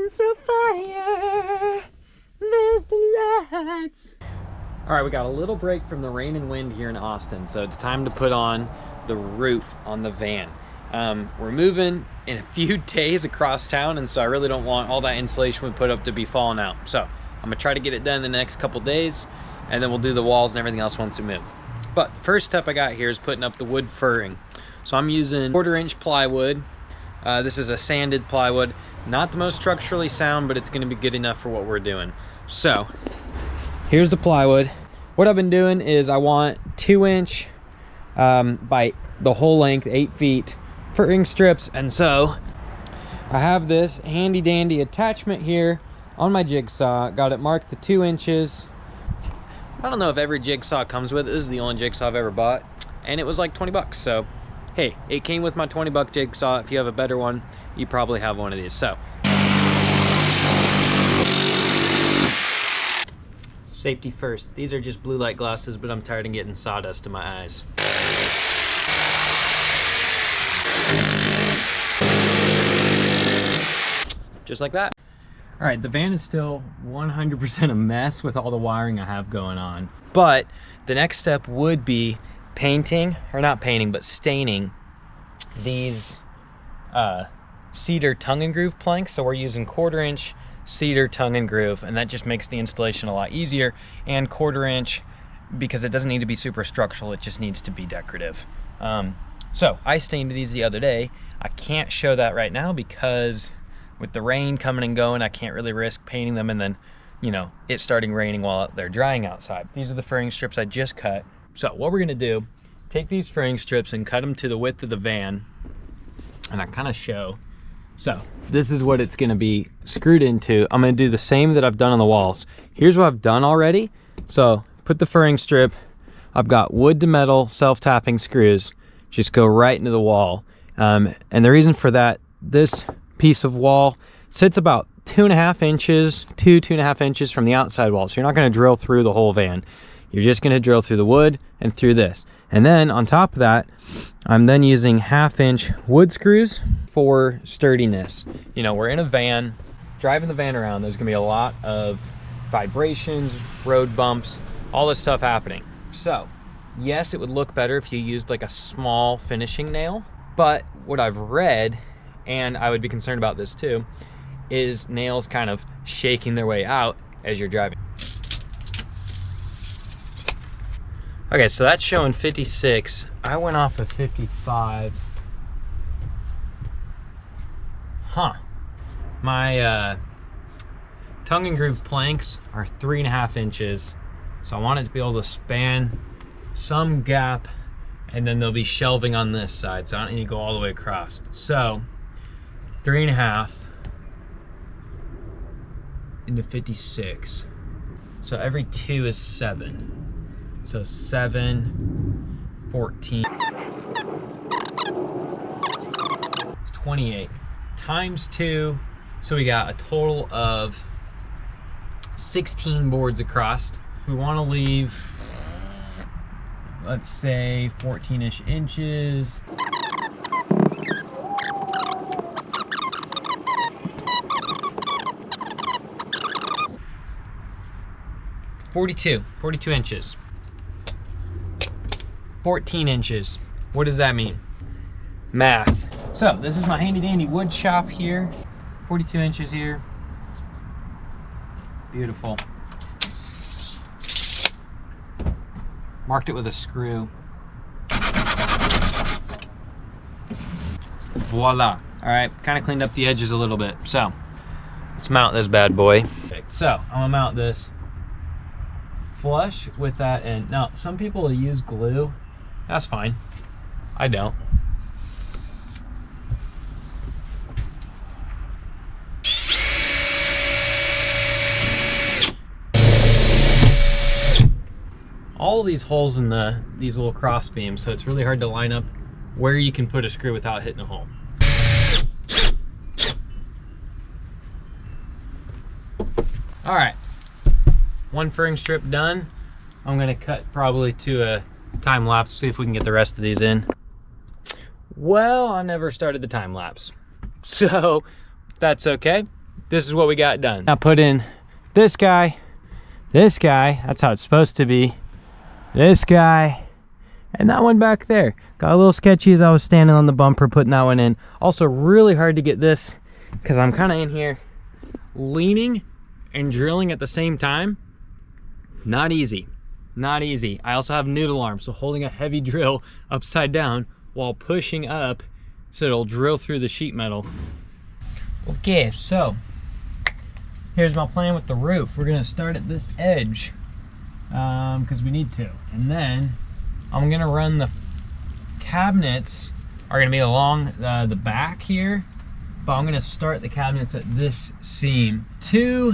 so fire, there's the lights. All right, we got a little break from the rain and wind here in Austin, so it's time to put on the roof on the van. We're moving in a few days across town, and so I really don't want all that insulation we put up to be falling out. So I'm gonna try to get it done in the next couple days, and then we'll do the walls and everything else once we move. But the first step I got here is putting up the wood furring. So I'm using 1/4-inch plywood. This is a sanded plywood. Not the most structurally sound, but it's gonna be good enough for what we're doing. So here's the plywood. What I've been doing is I want 2-inch by the whole length, 8 feet, furring strips. And so I have this handy dandy attachment here on my jigsaw. Got it marked to 2 inches. I don't know if every jigsaw comes with it. This is the only jigsaw I've ever bought, and it was like 20 bucks. So hey, it came with my 20-buck jigsaw. If you have a better one, you probably have one of these. So safety first. These are just blue light glasses, but I'm tired of getting sawdust in my eyes. Just like that. All right, the van is still 100% a mess with all the wiring I have going on. But the next step would be painting, or not painting, but staining these Cedar tongue and groove planks. So we're using 1/4-inch Cedar tongue and groove, and that just makes the installation a lot easier. And 1/4-inch, because it doesn't need to be super structural, it just needs to be decorative. So I stained these the other day. I can't show that right now because with the rain coming and going, I can't really risk painting them and then, you know, it starting raining while they're drying outside. These are the furring strips I just cut. So what we're gonna do, take these furring strips and cut them to the width of the van, and I kind of show. So this is what it's gonna be screwed into. I'm gonna do the same that I've done on the walls. Here's what I've done already. So put the furring strip, I've got wood to metal self-tapping screws, just go right into the wall. And the reason for that, this piece of wall sits about 2.5 inches, 2.5 inches from the outside wall. So you're not gonna drill through the whole van. You're just gonna drill through the wood and through this. And then on top of that, I'm then using 1/2-inch wood screws for sturdiness. You know, we're in a van, driving the van around, there's gonna be a lot of vibrations, road bumps, all this stuff happening. So yes, it would look better if you used like a small finishing nail, but what I've read, and I would be concerned about this too, is nails kind of shaking their way out as you're driving. Okay, so that's showing 56. I went off of 55. My tongue and groove planks are 3.5 inches. So I want it to be able to span some gap, and then there'll be shelving on this side, so I don't need to go all the way across. So 3.5 into 56. So every 2 is 7. So 7, 14. It's 28 times 2. So we got a total of 16 boards across. We want to leave, let's say 14-ish inches. 42 inches. 14 inches. What does that mean? Math. So this is my handy dandy wood shop here. 42 inches here. Beautiful. Marked it with a screw. Voila. All right, kind of cleaned up the edges a little bit. So let's mount this bad boy. So I'm gonna mount this flush with that end. Now, some people use glue. That's fine. I don't. All these holes in these little cross beams, so it's really hard to line up where you can put a screw without hitting a hole. All right, one furring strip done. I'm gonna cut probably to a time lapse, see if we can get the rest of these in. Well, I never started the time lapse, so that's okay. this is what we got done. Now put in this guy, that's how it's supposed to be, this guy, and that one back there. Got a little sketchy as I was standing on the bumper putting that one in. Also really hard to get this because I'm kind of in here leaning and drilling at the same time. Not easy, not easy. I also have noodle arms, so holding a heavy drill upside down while pushing up so it'll drill through the sheet metal. Okay, so here's my plan with the roof. We're gonna start at this edge because we need to, and then I'm gonna run the cabinets are gonna be along the back here, but I'm gonna start the cabinets at this seam. To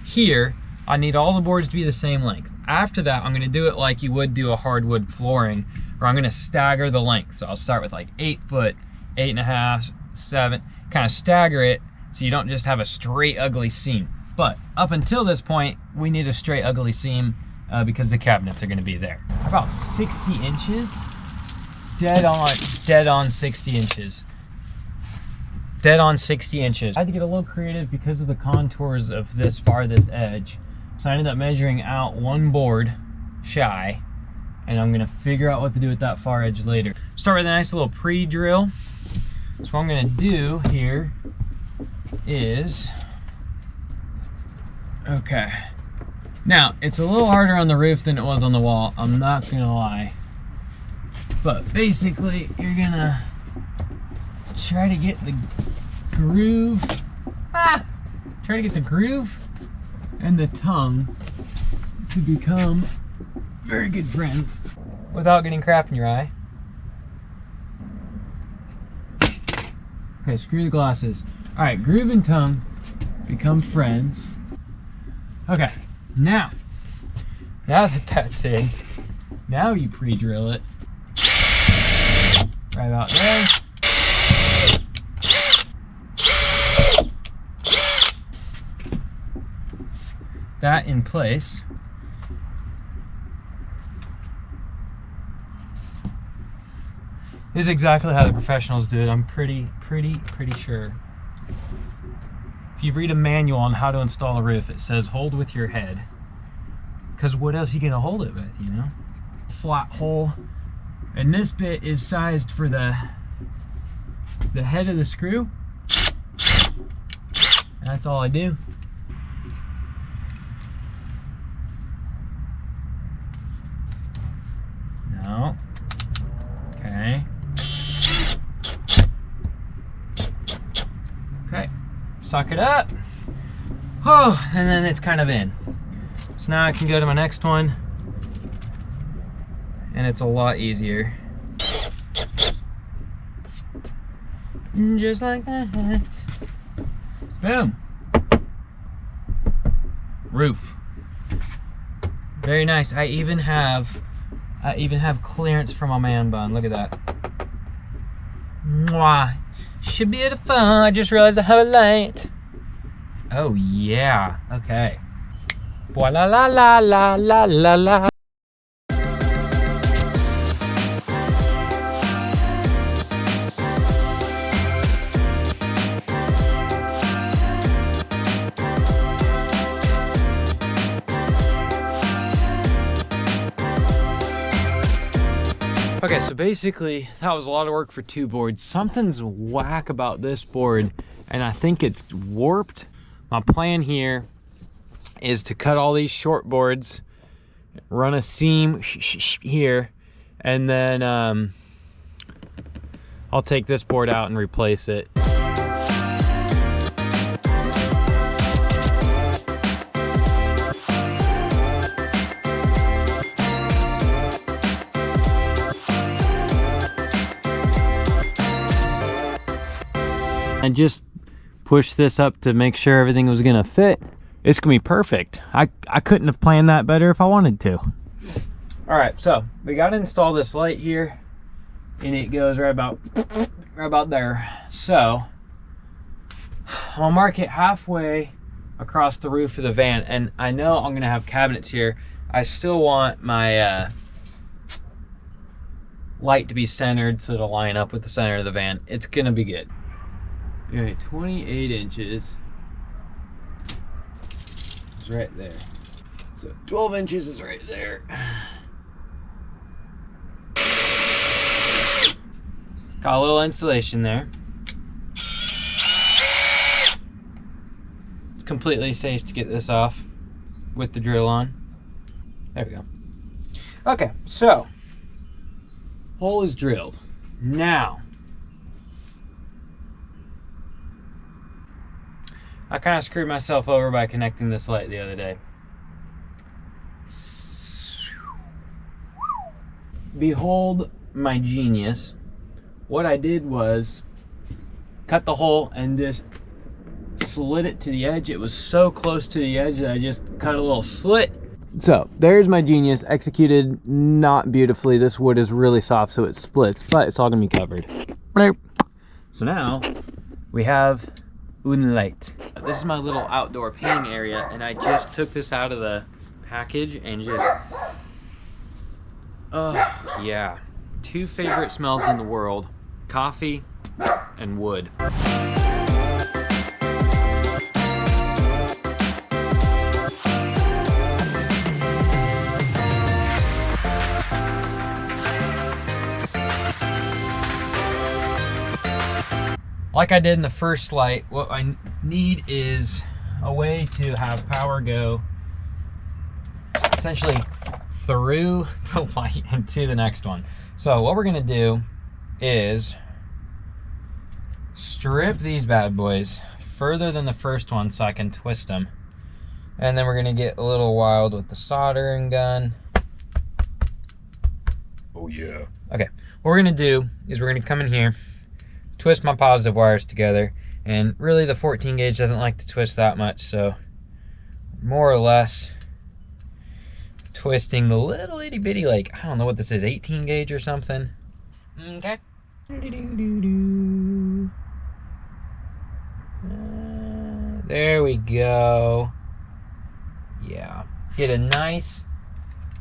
here, I need all the boards to be the same length. After that, I'm gonna do it like you would do a hardwood flooring, where I'm gonna stagger the length. So I'll start with like 8 foot, 8.5, 7, kind of stagger it so you don't just have a straight ugly seam. But up until this point, we need a straight ugly seam because the cabinets are gonna be there. About 60 inches, dead on 60 inches. Dead on 60 inches. I had to get a little creative because of the contours of this farthest edge. So I ended up measuring out one board shy, and I'm gonna figure out what to do with that far edge later. Start with a nice little pre-drill. So what I'm gonna do here is, okay. Now, it's a little harder on the roof than it was on the wall, I'm not gonna lie. But basically, you're gonna try to get the groove, try to get the groove and the tongue to become very good friends without getting crap in your eye. Okay, screw the glasses. All right, groove and tongue become friends. Okay, now that that's in, now you pre-drill it right about there. That in place. This is exactly how the professionals do it. I'm pretty sure. If you read a manual on how to install a roof, it says hold with your head. Because what else are you gonna hold it with, you know? Flat hole. And this bit is sized for the head of the screw. And that's all I do. No. Okay. Okay. Suck it up. Oh, and then it's kind of in. So now I can go to my next one, and it's a lot easier. Just like that. Boom. Roof. Very nice. I even have clearance for my man bun. Look at that. Mwah. Should be beautiful. I just realized I have a light. Oh yeah. Okay. Boy la la la la la la la. Okay, so basically that was a lot of work for 2 boards. Something's whack about this board, and I think it's warped. My plan here is to cut all these short boards, run a seam here, and then I'll take this board out and replace it. And just push this up to make sure everything was gonna fit. It's gonna be perfect. I couldn't have planned that better if I wanted to. All right, so we got to install this light here, and it goes right about there. So I'll mark it halfway across the roof of the van, and I know I'm gonna have cabinets here. I still want my light to be centered so it'll line up with the center of the van. It's gonna be good. Okay, 28 inches. is right there. So 12 inches is right there. Got a little insulation there. It's completely safe to get this off with the drill on. There we go. Okay, so hole is drilled. Now, I kind of screwed myself over by connecting this light the other day. Behold my genius. What I did was cut the hole and just slid it to the edge. It was so close to the edge that I just cut a little slit. So there's my genius, executed not beautifully. This wood is really soft, so it splits, but it's all gonna be covered. So now we have un light. This is my little outdoor painting area, and I just took this out of the package and just, oh yeah. Two favorite smells in the world, coffee and wood. Like I did in the first light, what I need is a way to have power go essentially through the light and to the next one. So what we're gonna do is strip these bad boys further than the first one so I can twist them. And then we're gonna get a little wild with the soldering gun. Oh yeah. Okay, what we're gonna do is we're gonna come in here, twist my positive wires together, and really the 14 gauge doesn't like to twist that much, so more or less twisting the little itty bitty, like, I don't know what this is, 18 gauge or something. Okay. There we go. Yeah. Get a nice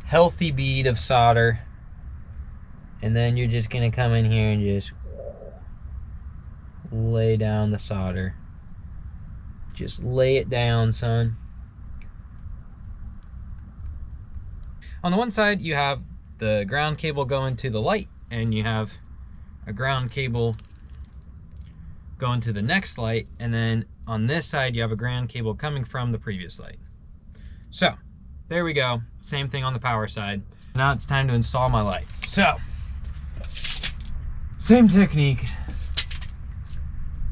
healthy bead of solder, and then you're just gonna come in here and just lay down the solder. Just lay it down, son. On the one side, you have the ground cable going to the light, and you have a ground cable going to the next light, and then on this side, you have a ground cable coming from the previous light. So, there we go. Same thing on the power side. Now it's time to install my light. So, same technique.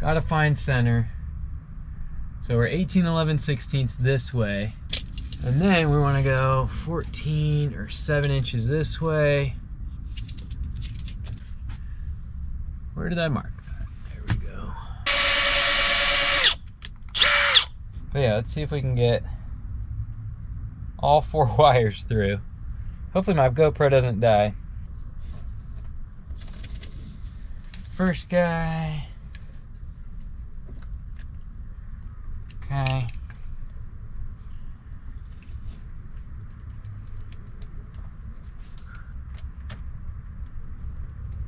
Gotta find center. So we're 18/11/16 this way. And then we wanna go 14 or 7 inches this way. Where did I mark that? There we go. But yeah, let's see if we can get all 4 wires through. Hopefully my GoPro doesn't die. First guy. Okay.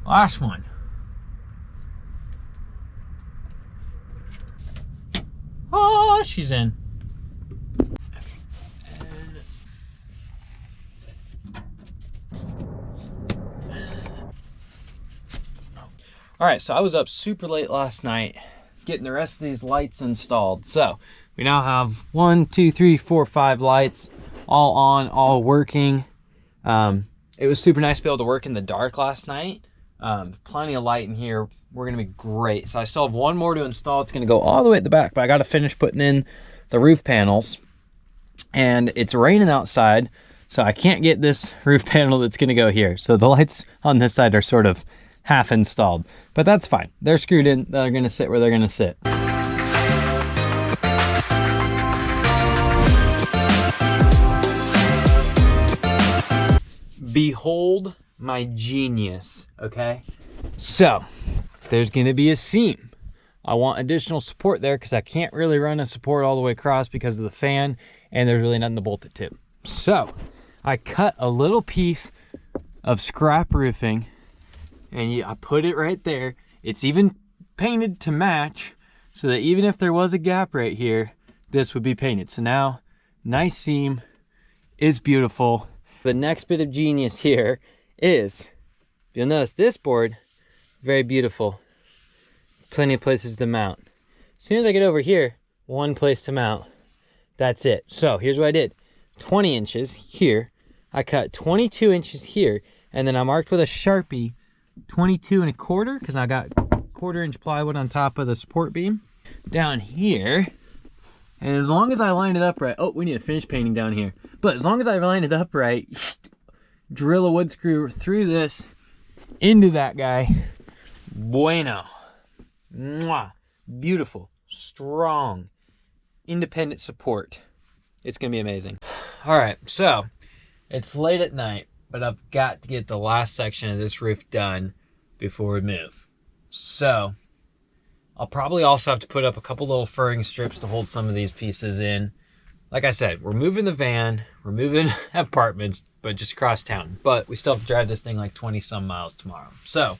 Last one. Oh, she's in. All right, so I was up super late last night getting the rest of these lights installed. So we now have 1, 2, 3, 4, 5 lights all on, all working. It was super nice to be able to work in the dark last night. Plenty of light in here. We're gonna be great. So I still have one more to install. It's gonna go all the way at the back, but I gotta finish putting in the roof panels. And it's raining outside, so I can't get this roof panel that's gonna go here. So the lights on this side are sort of half installed, but that's fine. They're screwed in. They're gonna sit where they're gonna sit. Behold my genius, okay? So, there's gonna be a seam. I want additional support there because I can't really run a support all the way across because of the fan, and there's really nothing to bolt it to. So, I cut a little piece of scrap roofing, and I put it right there. It's even painted to match, so that even if there was a gap right here, this would be painted. So now Nice seam. It's beautiful. The next bit of genius here is, you'll notice this board, very beautiful. Plenty of places to mount. As soon as I get over here, one place to mount. That's it. So here's what I did. 20 inches here. I cut 22 inches here, and then I marked with a Sharpie 22 1/4 because I got 1/4 inch plywood on top of the support beam down here. And as long as I line it up right, oh, we need to finish painting down here. But as long as I line it up right, drill a wood screw through this into that guy. Bueno. Mwah. Beautiful, strong, independent support. It's gonna be amazing. All right, so it's late at night, but I've got to get the last section of this roof done before we move. So I'll probably also have to put up a couple little furring strips to hold some of these pieces in. Like I said, we're moving the van, we're moving apartments, but just across town. But we still have to drive this thing like 20 some miles tomorrow. So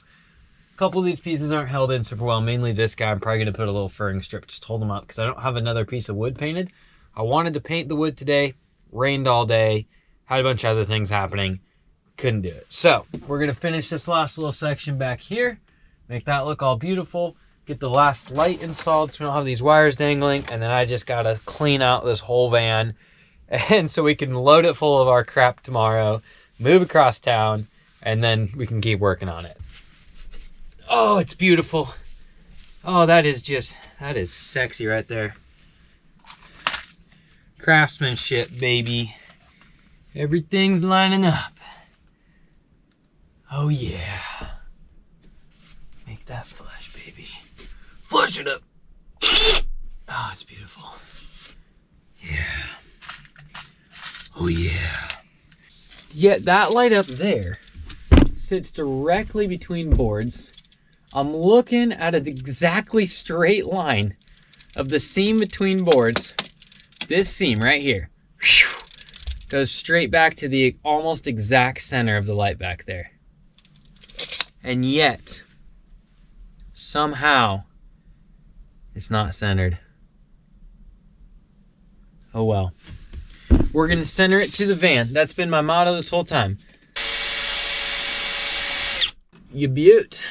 a couple of these pieces aren't held in super well. Mainly this guy, I'm probably gonna put a little furring strip just to hold them up because I don't have another piece of wood painted. I wanted to paint the wood today, rained all day, had a bunch of other things happening, couldn't do it. So we're gonna finish this last little section back here, make that look all beautiful, get the last light installed so we don't have these wires dangling, and then I just gotta clean out this whole van and so we can load it full of our crap tomorrow, move across town, and then we can keep working on it. Oh, it's beautiful. Oh, that is sexy right there. Craftsmanship, baby. Everything's lining up. Oh yeah. Make that flush, baby. Flush it up. Oh, it's beautiful. Yeah. Oh yeah. Yet that light up there sits directly between boards. I'm looking at an exactly straight line of the seam between boards. This seam right here goes straight back to the almost exact center of the light back there. And yet, somehow, it's not centered. Oh well. We're gonna center it to the van. That's been my motto this whole time. You beaut.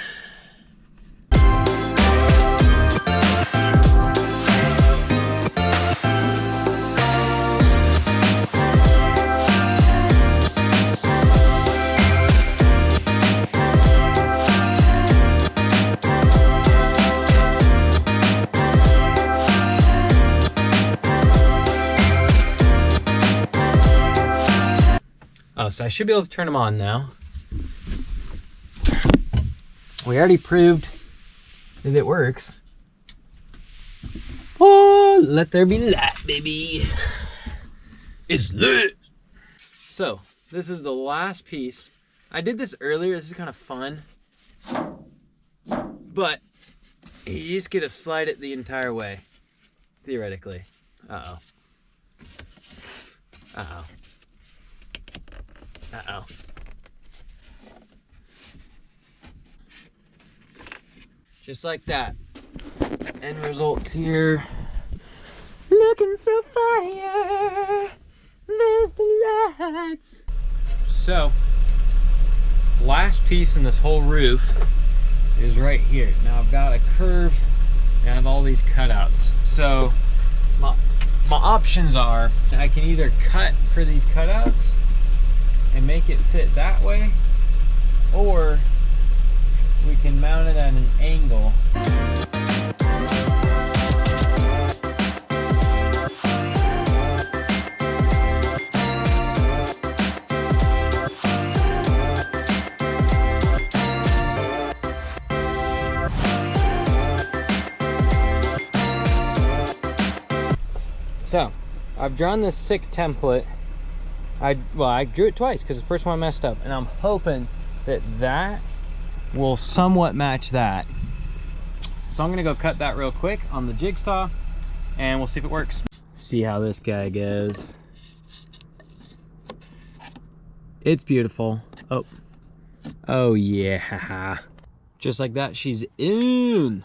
Oh, so I should be able to turn them on now. We already proved that it works. Oh, let there be light, baby. It's lit. So, this is the last piece. I did this earlier. This is kind of fun. But you just get to slide it the entire way, theoretically. Uh-oh. Uh-oh. Uh-oh. Just like that. End results here. Looking so fire. There's the lights. So, last piece in this whole roof is right here. Now I've got a curve and I have all these cutouts. So, my options are I can either cut for these cutouts and make it fit that way, or we can mount it at an angle. So, I've drawn this sick template. I drew it twice because the first one messed up, and I'm hoping that that will somewhat match that. So I'm gonna go cut that real quick on the jigsaw and we'll see if it works. See how this guy goes. It's beautiful. Oh yeah. Just like that, she's in.